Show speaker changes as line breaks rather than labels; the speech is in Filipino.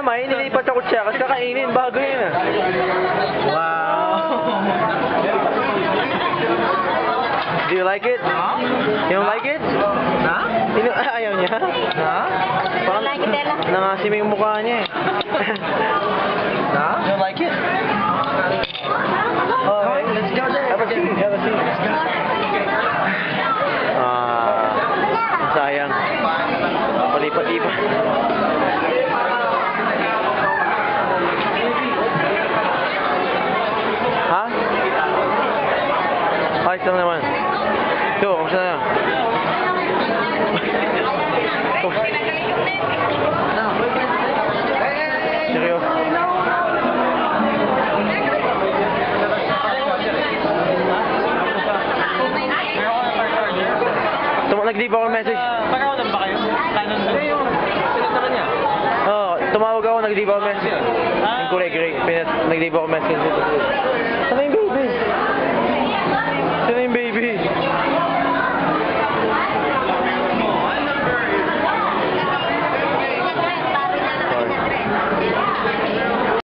naman, inilipat ako siya kasi kakainin, bago yun ah.
Wow!
Do you like it?
Huh?
You don't like it?
Ha?
Ayaw niya?
Ha?
Parang nangasim yung mukha niya eh.
Ha?
You don't like it? Oh, okay. Let's go there. Have a seat. Have a seat. Sayang. Palipat-ipat. Ha? Ayos lang naman. Ito, kumusta na yan? Seryoso? Nag-leave ako message.
Pagkawalan ba kayo? Canon ba? Sinat naman niya.
Oo, tumawag ako, nag-leave ako message. Yung kulay gray. Nag-leave ako message.